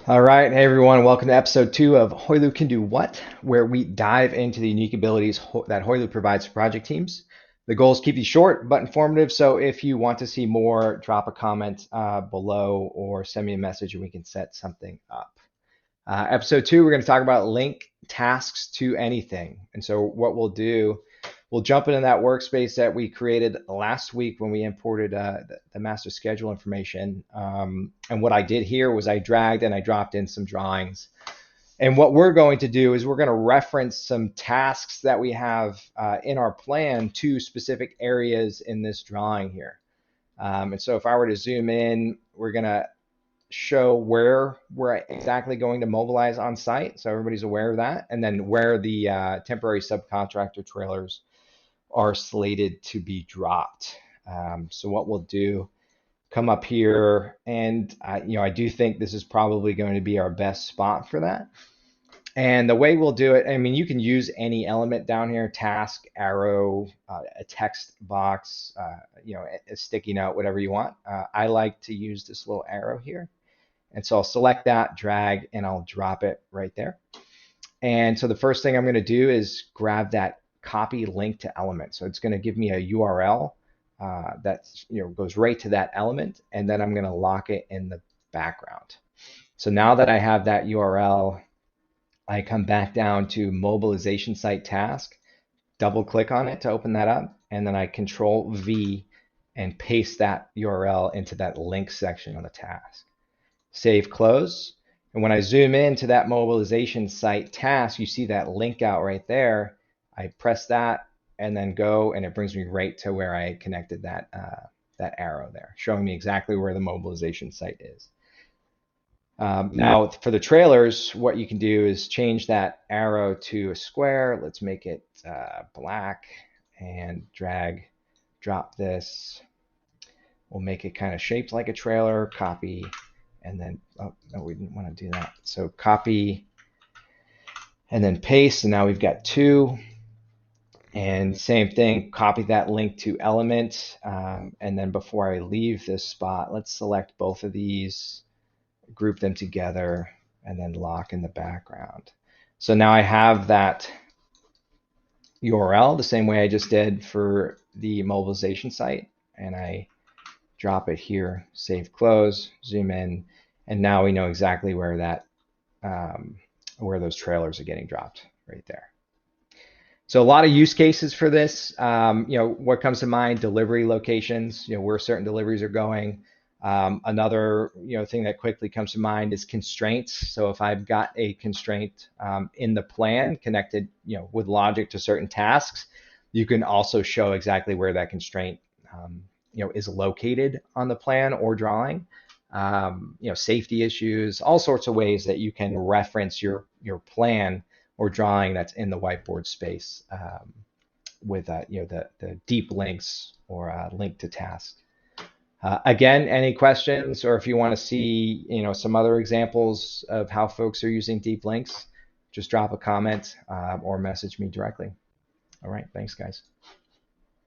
All right, hey everyone, welcome to episode 2 of Hoylu Can Do What, where we dive into the unique abilities that Hoylu provides for project teams. The goal is to keep these short but informative, so if you want to see more, drop a comment below or send me a message and we can set something up. Episode 2, we're going to talk about link tasks to anything. And so what we'll do, we'll jump into that workspace that we created last week when we imported the master schedule information. And what I did here was I dragged and I dropped in some drawings. And what we're going to do is we're going to reference some tasks that we have in our plan to specific areas in this drawing here. And so if I were to zoom in, we're going to show where we're exactly going to mobilize on site, so everybody's aware of that, and then where the temporary subcontractor trailers are slated to be dropped. So what we'll do, come up here, and I do think this is probably going to be our best spot for that. And the way we'll do it, I mean, you can use any element down here, task, arrow, a text box, a sticky note, whatever you want. I like to use this little arrow here. And so I'll select that, drag, and I'll drop it right there. And so the first thing I'm going to do is grab that copy link to element. So it's going to give me a URL that goes right to that element, and then I'm going to lock it in the background. So now that I have that URL, I come back down to mobilization site task, double click on it to open that up, and then I control V and paste that URL into that link section of the task. Save, close. And when I zoom into that mobilization site task, you see that link out right there. I press that and then go, and it brings me right to where I connected that arrow there, showing me exactly where the mobilization site is. Now for the trailers, what you can do is change that arrow to a square. Let's make it black and drag, drop this. We'll make it kind of shaped like a trailer, copy, and then, oh, no, we didn't want to do that. So copy and then paste, and now we've got two. And same thing, copy that link to element. And then before I leave this spot, let's select both of these, group them together, and then lock in the background. So now I have that URL the same way I just did for the mobilization site, and I drop it here, save, close, zoom in, and now we know exactly where that where those trailers are getting dropped right there. So a lot of use cases for this. What comes to mind? Delivery locations. Where certain deliveries are going. Another thing that quickly comes to mind is constraints. So if I've got a constraint in the plan connected with logic to certain tasks, you can also show exactly where that constraint is located on the plan or drawing. Safety issues, all sorts of ways that you can reference your plan or drawing that's in the whiteboard space with the deep links or link to task. Again, any questions, or if you want to see some other examples of how folks are using deep links, just drop a comment or message me directly. All right, thanks guys.